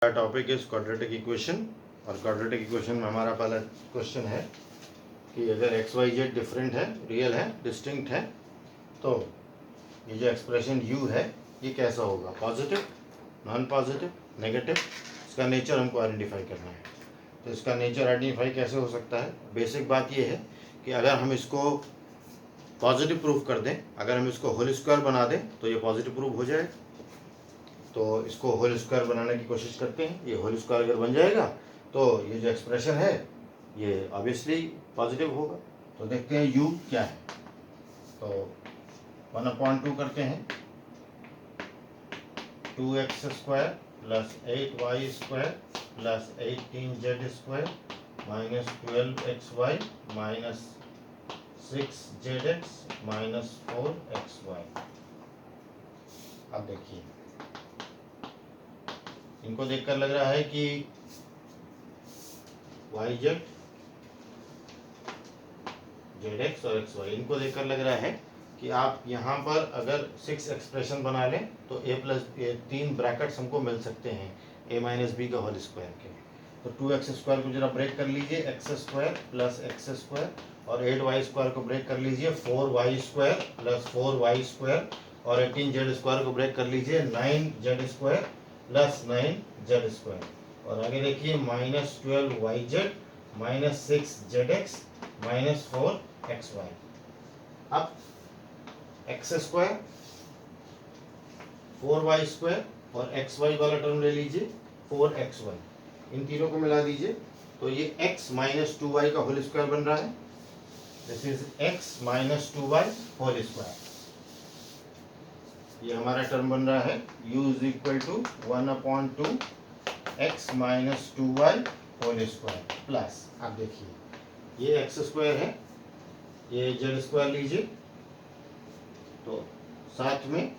Topic is quadratic equation. और quadratic equation में हमारा पहला क्वेश्चन है कि अगर एक्स वाई जेड डिफरेंट है, रियल है, डिस्टिंक्ट है, तो ये जो एक्सप्रेशन u है ये कैसा होगा, पॉजिटिव, नॉन पॉजिटिव, नेगेटिव। इसका नेचर हमको आइडेंटिफाई करना है। तो इसका नेचर आइडेंटिफाई कैसे हो सकता है? बेसिक बात ये है कि अगर हम इसको पॉजिटिव प्रूफ कर दें, अगर हम इसको होल स्क्वायर बना दें तो ये पॉजिटिव प्रूफ हो जाएगा। तो इसको होल स्क्वायर बनाने की कोशिश करते हैं। ये होल स्क्वायर अगर बन जाएगा तो ये जो एक्सप्रेशन है ये ऑब्वियसली पॉजिटिव होगा। तो देखते हैं u क्या है। तो 1/2 करते हैं, 2x² plus 8y² plus 18z² minus 12xy minus 6zx minus 4xy। अब देखिए, इनको देखकर लग रहा है कि yz, zx और xy, इनको देखकर लग रहा है कि आप यहाँ पर अगर 6 एक्सप्रेशन बना लें तो a प्लस 3 ब्रैकेट्स हमको मिल सकते हैं a माइनस बी का होल स्क्वायर के। तो 2x² को जरा ब्रेक कर लीजिए, x² प्लस x² और 8y² को ब्रेक कर लीजिए, 4y² प्लस 4y² और 18z² को ब्रेक कर लीजिए, 9z² प्लस 9z² और आगे देखिए minus 12yz minus 6zx minus 4xy। अब x² 4y² और xy वाला टर्म ले लीजिए 4xy, इन तीनों को मिला दीजिए तो ये x माइनस 2y का होल स्क्वायर बन रहा है। This is x minus 2y whole square. ये हमारा टर्म बन रहा है u is equal to 1/2 x minus 2y whole square plus, आप देखिए ये x² है, ये z² लीजिए तो साथ में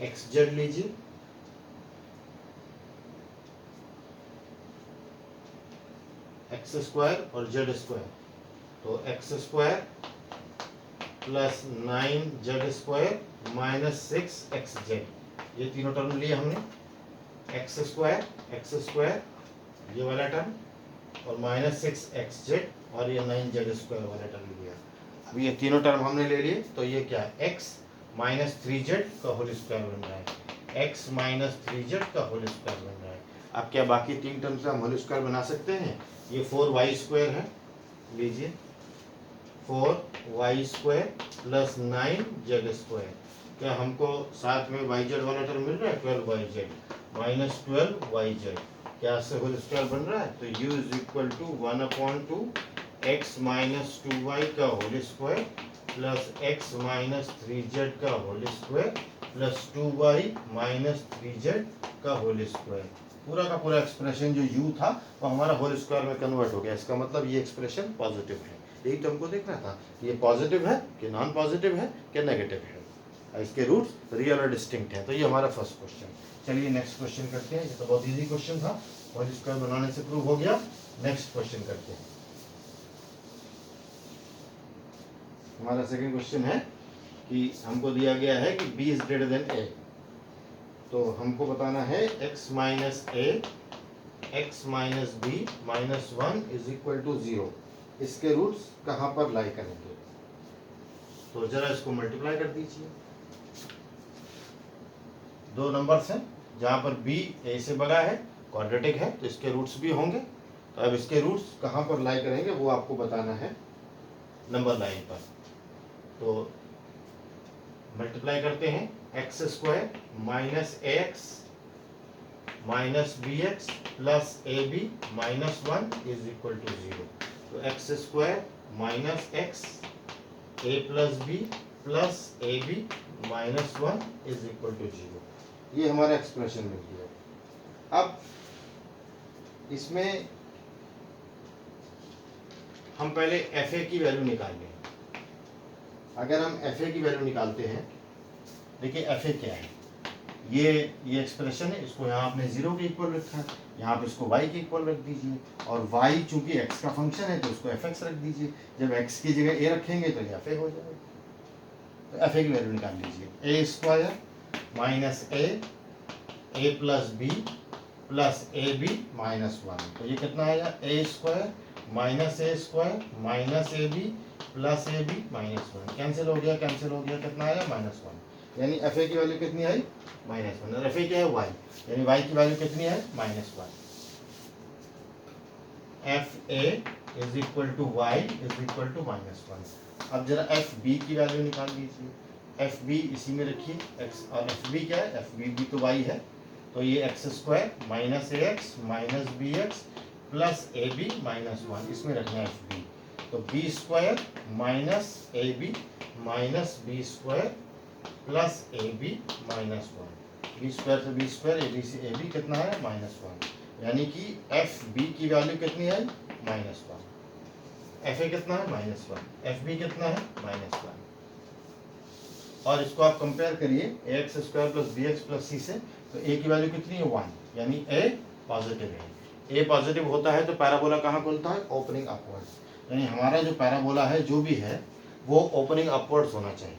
xz लीजिए, x² और z² तो x² plus 9z² minus 6xz, ये तीनों टर्म लिए हमने, x² ये वाला टर्म और माइनस 6xz और ये 9z² वाला टर्म लिया। अब ये तीनों टर्म हमने ले लिए तो ये क्या है, x माइनस 3z का होल स्क्वायर बन रहा है, x माइनस 3z का होल स्क्वायर बन रहा है। अब क्या बाकी तीन टर्म से हम होल स्क्वायर बना सकते हैं? ये 4y² है, लीजिए 4y² प्लस 9z², क्या हमको साथ में yz वाला टर्म मिल रहा है, 12yz माइनस 12yz, क्या इससे होल स्क्वायर बन रहा है? तो u is equal to 1/2 x minus 2y का whole square plus x minus 3z का whole square plus 2y minus 3z का होल स्क्वायर। पूरा का पूरा एक्सप्रेशन जो u था वो हमारा होल स्क्वायर में कन्वर्ट हो गया। इसका मतलब ये एक्सप्रेशन पॉजिटिव है। यही तो हमको देखना था, ये पॉजिटिव है कि नॉन पॉजिटिव है कि नेगेटिव है, इसके रूट्स रियल और डिस्टिंक्ट हैं। तो ये हमारा फर्स्ट क्वेश्चन। चलिए नेक्स्ट क्वेश्चन करते हैं। ये तो बहुत इजी क्वेश्चन था, होल स्क्वायर बनाने से प्रूव हो गया। नेक्स्ट क्वेश्चन करते हैं। हमारा सेकंड क्वेश्चन है कि हमको दिया गया है कि b is greater than a, तो हमको बताना है x minus a x minus b minus 1 is equal to 0, इसके रूट्स कहाँ पर लाई करेंगे? तो जरा इसको मल्टीप्लाई कर दीजिए। दो नंबर्स हैं जहाँ पर b a से बड़ा है, क्वाड्रेटिक है, तो इसके रूट्स भी होंगे। तो अब इसके रूट्स कहाँ पर लाई करेंगे वो आपको बताना है नंबर लाइन पर। तो मल्टीप्लाई करते हैं, x² minus ax minus bx plus ab minus 1 is equal to 0। तो x² minus x a plus b plus ab minus 1 is equal to 0, ये हमारा एक्सप्रेशन मिल गया। अब इसमें हम पहले fa की वैल्यू निकाल लें। अगर हम fa की वैल्यू निकालते हैं, देखिए fa क्या है, ये एक्सप्रेशन है, इसको यहाँ आपने 0 के इक्वल रखा है, यहाँ पे इसको y के इक्वल रख दीजिए और y चूंकि x का फंक्शन है तो उसको fx रख दीजिए। जब x की जगह a रखेंगे तो ये fa हो जाएगा। तो fa की वैल्यू निकाल लीजिए, a² minus a plus b plus a b minus 1। तो ये कितना आएगा, a square minus a square minus a b plus a b minus 1। Cancel हो गया, कैंसिल हो गया, कितना आया, -1। यानी एफ ए की वैल्यू कितनी आई, -1। और एफ ए क्या है, वाई, यानी वाई की वैल्यू कितनी है, -1। F a is equal to y is equal to -1। अब जरा एफ बी की वैल्यू निकाल लीजिए। एफ बी इसी में रखिए, एक्स, और एफ बी क्या है, एफ बी भी तो वाई है, तो ये x square minus a x minus b x plus a b -1, इसमें रखना है एफ बी। तो b square minus a b minus b square plus a b -1। B square से बी स्क्वायर, ए बी से a B कितना है, -1। यानी कि एफ बी की वैल्यू कितनी है, -1। एफ ए कितना है, -1। एफ बी कितना है, -1। और इसको आप कंपेयर करिए a x square plus b x plus c से, तो ए की वैल्यू कितनी है, 1, यानी ए पॉजिटिव है। ए पॉजिटिव होता है तो पैराबोला कहाँ खुलता है, ओपनिंग अपवर्ड्स। यानी हमारा जो पैराबोला है जो भी है वो ओपनिंग अपवर्ड्स होना चाहिए।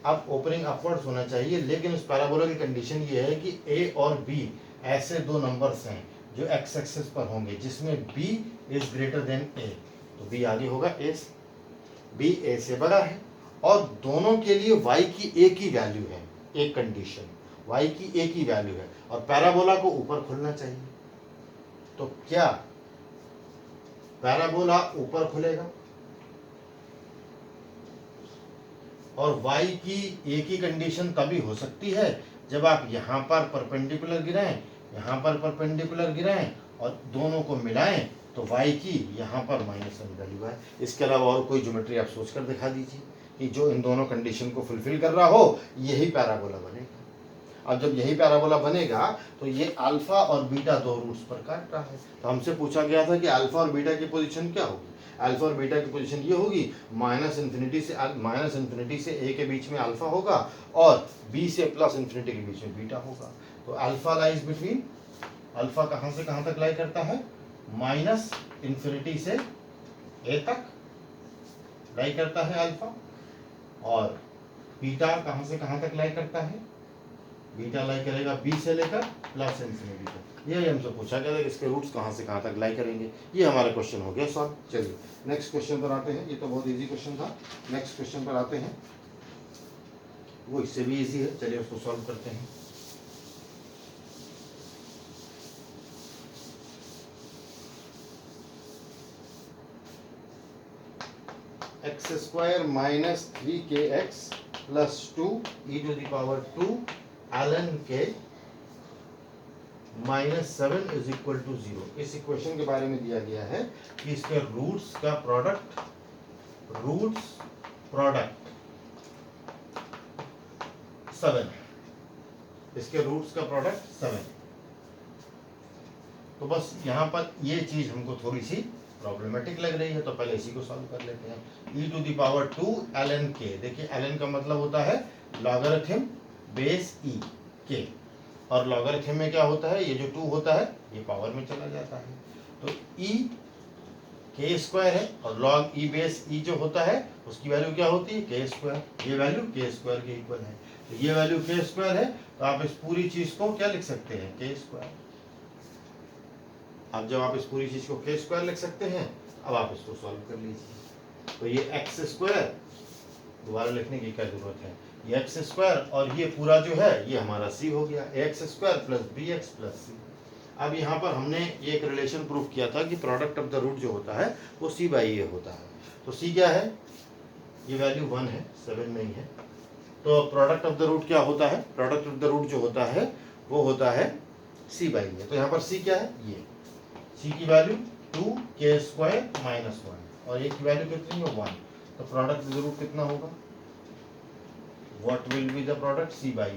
अब ओपनिंग अपवर्ड्स होना चाहिए, लेकिन उस पैराबोला की कंडीशन ये है कि ए और बी ऐसे दो नंबर्स हैं जो एक्स एक्सिस पर होंगे जिसमें b is greater than a। तो b आगे होगा a से, b a से बड़ा है, और दोनों के लिए y की एक ही वैल्यू है। एक कंडीशन, y की एक ही वैल्यू है और पैराबोला को ऊपर खुलना चाहिए। तो क्या पैराबोला ऊपर खुलेगा और y की एक ही कंडीशन तभी हो सकती है जब आप यहाँ पर परपेंडिकुलर गिराएं, यहाँ पर परपेंडिकुलर गिराएं और दोनों को मिलाएं, तो y की यहाँ पर -1 वैल्यू है। इसके अलावा और कोई ज्योमेट्री आप सोच कर दिखा दीजिए कि जो इन दोनों कंडीशन को फुलफिल कर रहा हो, यही पैराबोला बनेगा। अब जब यही पैराबोला बनेगा तो ये अल्फा और बीटा दो रूट्स पर काट रहा है। तो हमसे पूछा गया था कि अल्फा और बीटा की पोजीशन क्या होगी। अल्फा और बीटा की पोजीशन ये होगी, -∞ से a के बीच में अल्फा होगा और b से +∞ के बीच में बीटा होगा। तो अल्फा लाइज बिटवीन, अल्फा कहाँ से कहाँ तक लाई करता है, -∞ से a तक लाई करता है अल्फा, और बीटा कहाँ से कहाँ तक लाई करता है, बीटा लाई करेगा b से लेकर +∞ तक। यही हमसे पूछा गया था कि इसके रूट्स कहाँ से कहाँ तक लाई करेंगे। ये हमारा क्वेश्चन हो गया सॉल्व। चलिए नेक्स्ट क्वेश्चन पर आते हैं। ये तो बहुत इजी क्वेश्चन था। नेक्स्ट क्वेश्चन पर आते हैं, वो इससे भी इजी है। चलिए उसको सॉल्व करते हैं। x² - 3kx + 2 e⁻² ln k -7 = 0। इस इक्वेशन के बारे में दिया गया है कि इसके रूट्स का प्रोडक्ट 7 है। इसके रूट्स का प्रोडक्ट 7। तो बस यहाँ पर ये चीज हमको थोड़ी सी प्रॉब्लमेटिक लग रही है, तो पहले इसी को सॉल्व कर लेते हैं। e⁻² ln k, देखिए ln का मतलब होता है लॉगरिथम बेस e k, और लॉगरिथम में क्या होता है, ये जो 2 होता है ये पावर में चला जाता है। तो e k² है और log e बेस e जो होता है उसकी वैल्यू क्या होती है, k²। ये वैल्यू k² के इक्वल है, तो ये वैल्यू k² है, तो आप इस पूरी चीज को क्या लिख सकते हैं, k²। अब जब आप इस पूरी चीज को k² लिख सकते हैं, अब आप इसको सॉल्व कर लीजिए। तो ये x², दोबारा लिखने की क्या जरूरत है, ये x² और ये पूरा जो है ये हमारा c हो गया, ax² + bx + c। अब यहाँ पर हमने एक रिलेशन प्रूफ किया था कि प्रोडक्ट ऑफ द रूट जो होता है वो c/a होता है। तो c क्या है, ये वैल्यू 1 है, 7 नहीं है। तो प्रोडक्ट ऑफ द रूट क्या होता है, प्रोडक्ट ऑफ द रूट जो होता है वो होता है c/a। तो यहाँ पर c क्या है, ये c की वैल्यू 2k² - 1 और a की वैल्यू कितनी है, 1। तो प्रोडक्ट ऑफ द रूट कितना होगा, what will be the product, c/a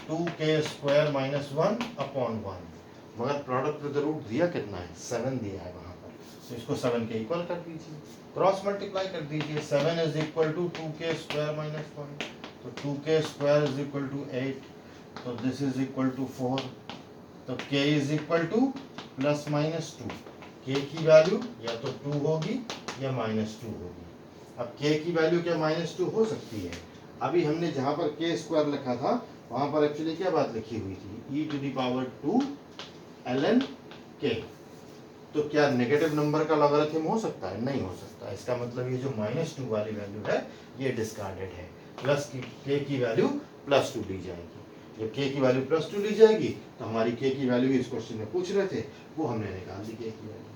2k² - 1/1। मगर प्रोडक्ट ऑफ द रूट दिया कितना है, 7 दिया है वहां पर, तो इसको 7 के इक्वल कर दीजिए, क्रॉस मल्टीप्लाई कर दीजिए। 7 = 2k² - 1, तो 2k² = 8, तो दिस इज इक्वल टू 4। तो k = ±2। k की वैल्यू या तो 2 होगी या -2 होगी। अब k की वैल्यू क्या -2 हो सकती है। अभी हमने जहां पर k² लिखा था वहां पर एक्चुअली क्या बात लिखी हुई थी, e⁻² ln k। तो क्या नेगेटिव नंबर का लॉगरिथम हो सकता है? नहीं हो सकता। इसका मतलब ये जो -2 वाली वैल्यू है ये डिस्कार्डेड है। प्लस की k की वैल्यू +2 ली जाएगी। जब k की वैल्यू +2 ली जाएगी तो हमारी k की वैल्यू इस क्वेश्चन में पूछ रहे थे वो हमने निकाल दी k की वैल्यू।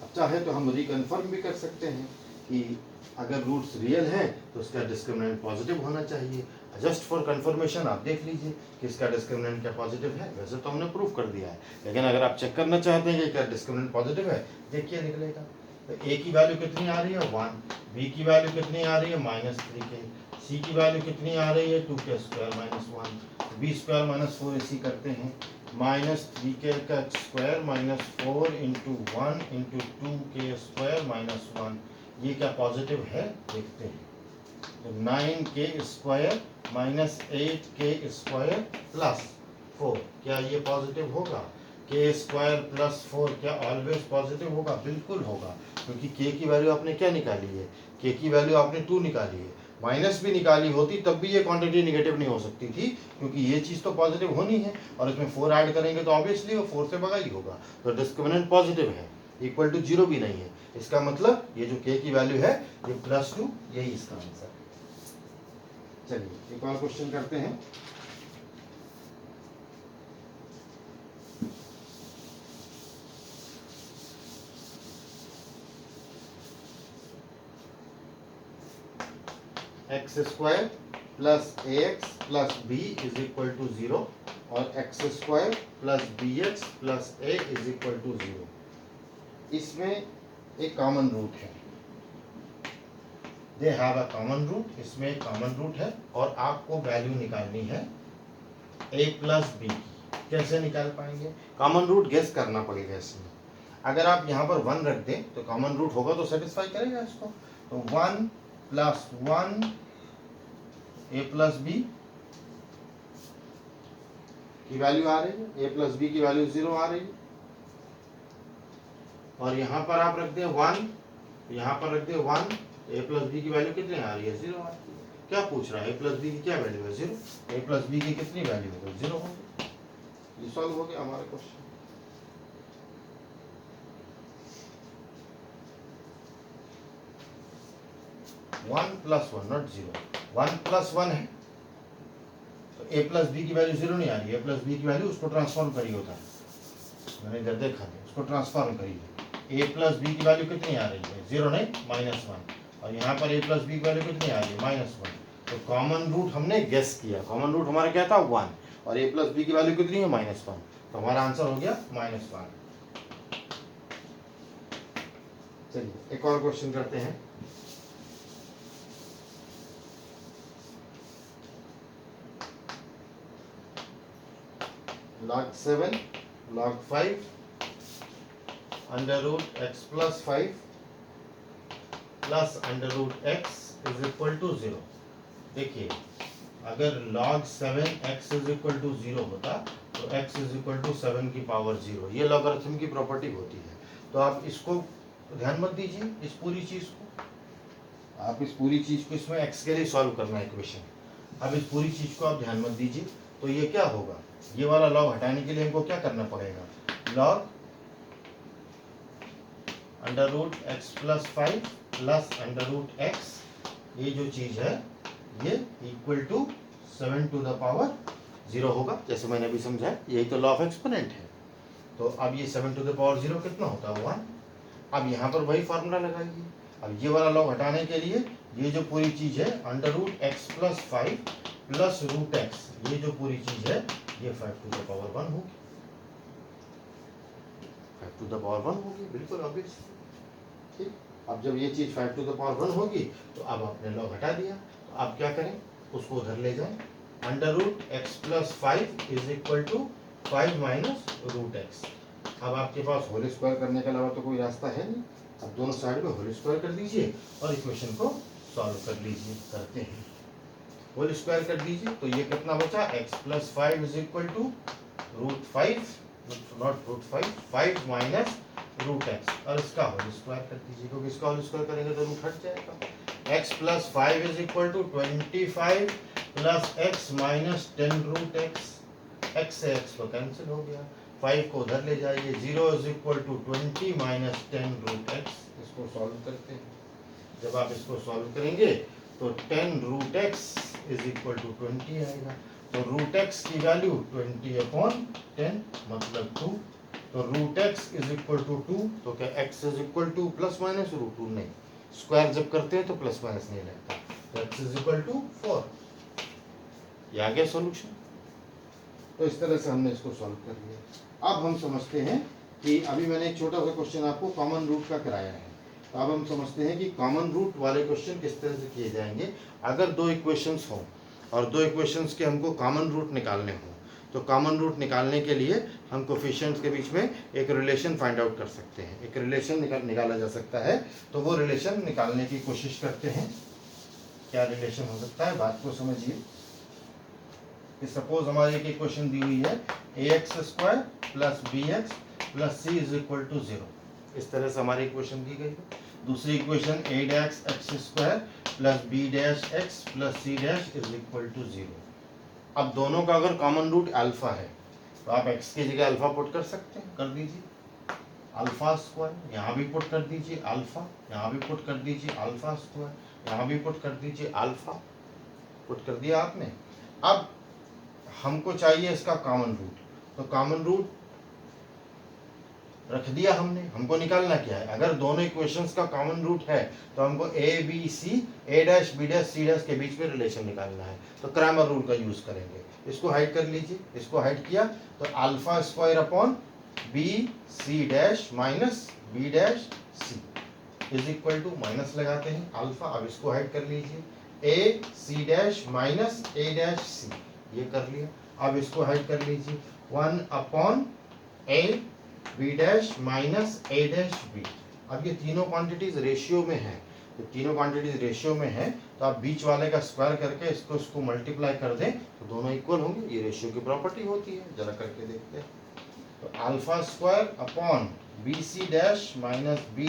अब चाहे तो हम रिकन्फर्म भी कर सकते हैं कि अगर रूट्स रियल हैं तो उसका डिस्क्रिमिनेंट पॉजिटिव होना चाहिए। जस्ट फॉर कंफर्मेशन आप देख लीजिए कि इसका डिस्क्रिमिनेंट क्या पॉजिटिव है। वैसे तो हमने प्रूफ कर दिया है, लेकिन अगर आप चेक करना चाहते हैं कि क्या डिस्क्रिमिनेंट पॉजिटिव है, देखिए निकलेगा। तो a की वैल्यू कितनी आ रही है 1, b की वैल्यू कितनी आ रही है -3k, c की वैल्यू कितनी आ रही है 2k² - 1, b² - 4 इसी करते हैं -3k का स्क्वायर -4 × 1 × 2k² - 1, ये क्या पॉजिटिव है देखते हैं। तो 9k² -8k² +4 क्या ये पॉजिटिव होगा? k² +4 क्या ऑलवेज पॉजिटिव होगा? बिल्कुल होगा, क्योंकि k की वैल्यू आपने क्या निकाली है? k की वैल्यू आपने 2 निकाली है। माइनस भी निकाली होती तब भी ये क्वांटिटी निगेटिव नहीं हो सकती थी, क्योंकि ये चीज़ तो पॉजिटिव होनी है और इसमें 4 ऐड करेंगे तो ऑब्वियसली वो 4 से बड़ा ही होगा। तो डिस्क्रिमिनेंट पॉजिटिव है, इक्वल टू 0 भी नहीं है। इसका मतलब ये जो k की वैल्यू है ये +2, यही इसका आंसर है। चलिए एक और क्वेश्चन करते हैं। x² + ax + b = 0 और x² + bx + a = 0। इसमें एक कॉमन रूट है, they have a common root, इसमें एक कॉमन रूट है और आपको वैल्यू निकालनी है a + b की। कैसे निकाल पाएंगे? कॉमन रूट गेस करना पड़ेगा इसमें। अगर आप यहाँ पर 1 रख दें तो कॉमन रूट होगा तो सेटिस्फाई करेगा इसको। तो 1 + 1 a + b की वैल्यू आ रही है, a + b की वैल्यू 0 आ रही है। और यहाँ पर आप रख दें 1, यहाँ पर रख दें 1, a + b की वैल्यू कितनी आ रही है? 0 आ रही है। क्या पूछ रहा है? a + b की क्या वैल्यू है? 0। a + b की कितनी वैल्यू है? 0 होगी। ये सॉल्व हो गया हमारा question. One plus one not 0, 1 + 1 है तो a + b की वैल्यू 0 नहीं आ रही है। a + b की वैल्यू उसको ट्रांसफॉर्म करिए होता है, मैंने इधर देखा है, उसको ट्रांसफॉर्म करिए। a + b की वैल्यू कितनी आ रही है? 0 नहीं, -1। और यहाँ पर a + b की वैल्यू कितनी आ रही है? -1। तो कॉमन रूट हमने गेस किया, कॉमन रूट हमारा क्या था? 1, और a + b की वैल्यू कितनी है? -1। तो हमारा आंसर हो गया -1। चलिए एक और क्वेश्चन करते हैं। log 7 log 5 √x + 5 + √x = 0। देखिए अगर log 7x = 0 होता तो x = 7 की पावर 0, ये लॉगरिथम की प्रॉपर्टी होती है। तो आप इसको ध्यान मत दीजिए, इस पूरी चीज को, आप इस पूरी चीज को इसमें x के लिए सॉल्व करना है इक्वेशन। अब इस पूरी चीज को आप ध्यान मत दीजिए। तो ये क्या होगा? ये वाला लॉग हटाने के लिए हमको क्या करना पड़ेगा? log √x + 5 + √x, ये जो चीज है ये = 7 to the power 0 होगा, जैसे मैंने अभी समझाया। यही तो लॉ ऑफ एक्सपोनेंट है। तो अब ये 7 to the power 0 कितना होता है? 1। अब यहाँ पर वही फार्मूला लगाइए। अब ये वाला लॉग हटाने के लिए ये जो पूरी चीज है √x + 5 + √x, ये जो पूरी चीज है ये 5 to the power 1 होगी। 5 to the power 1 होगी, बिल्कुल ऑब्वियस। ठीक, अब जब ये चीज 5 to the power 1 होगी तो अब आपने लॉग हटा दिया। तो आप क्या करें? उसको उधर ले जाएं। √x + 5 = 5 - √x। अब आपके पास होल स्क्वायर करने के अलावा तो कोई रास्ता है नहीं। अब दोनों साइड में होल स्क्वायर कर दीजिए और इक्वेशन को सॉल्व कर लीजिए। करते हैं, होल स्क्वायर कर दीजिए तो ये कितना बचा? x + 5 = √5, नॉट √5, 5 - √x, और इसका होल स्क्वायर कर दीजिए, क्योंकि इसका होल स्क्वायर करेंगे तो रूट हट जाएगा। x plus 5 is equal to 25 plus x minus 10 root x, x से x तो कैंसिल हो गया, 5 को उधर ले जाइए, 0 is equal to 20 minus 10 root x। इसको सॉल्व करते हैं। जब आप इसको सॉल्व करेंगे तो 10 root x is equal to 20 आएगा। तो रूट x की वैल्यू 20/10 मतलब 2। तो root x is equal to 2, तो क्या x is equal to plus minus root 2? नहीं, स्क्वायर जब करते हैं तो प्लस माइनस नहीं लगता। तो x इज इक्वल टू 4। ये आ गया सॉल्यूशन। तो इस तरह से हमने इसको सॉल्व कर लिया। अब हम समझते हैं कि अभी मैंने एक छोटा सा क्वेश्चन आपको कॉमन रूट का कराया है। तो अब हम समझते हैं कि कॉमन रूट वाले क्वेश्चन किस तरह से किए जाएंगे। अगर दो इक्वेशंस हों और दो इक्वेशंस के हमको कॉमन रूट निकालने हों, तो कॉमन रूट निकालने के लिए हम कोफिशिएंट्स के बीच में एक रिलेशन फाइंड आउट कर सकते हैं, एक रिलेशन निकाला जा सकता है। तो वो रिलेशन निकालने की कोशिश करते हैं। क्या रिलेशन हो सकता है, बात को समझिए। कि सपोज हमारी एक इक्वेशन दी हुई है ax² plus bx plus c is equal to 0। इस तरह से हमारी इक्वेशन दी गई है। दूसरी equation a'(x² plus b'(x plus c' is equal to 0। अब दोनों का अगर कॉमन रूट अल्फा है तो आप x की जगह अल्फा पुट कर सकते हैं, कर दीजिए अल्फा स्क्वायर, यहाँ भी पुट कर दीजिए अल्फा, यहाँ भी पुट कर दीजिए अल्फा स्क्वायर, यहाँ भी पुट कर दीजिए अल्फा, पुट कर दिया आपने। अब हमको चाहिए इसका कॉमन रूट, तो कॉमन रूट रख दिया हमने। हमको निकालना क्या है, अगर दोनों इक्वेशंस का कॉमन रूट है तो हमको a b c a' b' c' के बीच में रिलेशन निकालना है। तो क्रैमर रूल का यूज करेंगे। इसको हाइड कर लीजिए, इसको हाइड किया तो alpha square upon b c' minus b' c is equal to, minus लगाते हैं अल्फा। अब इसको हाइड कर लीजिए a c' minus a' c, ये कर लिया। अब इसको हाइड कर लीजिए 1 upon a b' minus a' b। अब ये तीनों क्वांटिटीज रेशियो में है, तो तीनों क्वांटिटीज रेशियो में है तो आप बीच वाले का स्क्वायर करके इसको मल्टीप्लाई कर दें तो दोनों इक्वल होंगे। ये रेशियो की प्रॉपर्टी होती है, जरा करके देखते हैं। तो alpha square upon bc' minus b'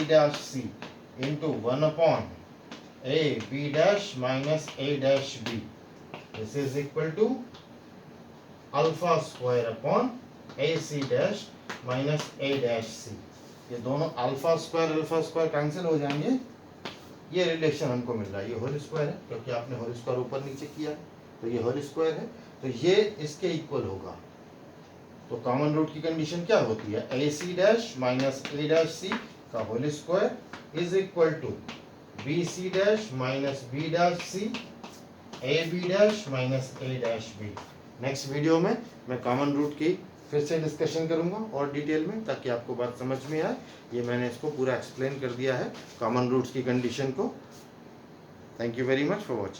into 1 upon a b' minus a' b, this is equal to alpha square upon ac' minus a'(c). ये दोनों अल्फा स्क्वायर कैंसिल हो जाएंगे। ये रिलेशन हमको मिल रहा है, ये होल स्क्वायर है क्योंकि आपने होल स्क्वायर ऊपर नीचे किया है, तो ये होल स्क्वायर है, तो ये इसके इक्वल होगा। तो कॉमन रूट की कंडीशन क्या होती है, ac' माइनस a'(c) का whole square is equal to bc' minus b'(c) ab' minus a'(b)। Next video में मैं कॉमन रूट की फिर से डिस्कशन करूंगा और डिटेल में, ताकि आपको बात समझ में आए। ये मैंने इसको पूरा एक्सप्लेन कर दिया है कॉमन रूट्स की कंडीशन को। Thank you very much for watching.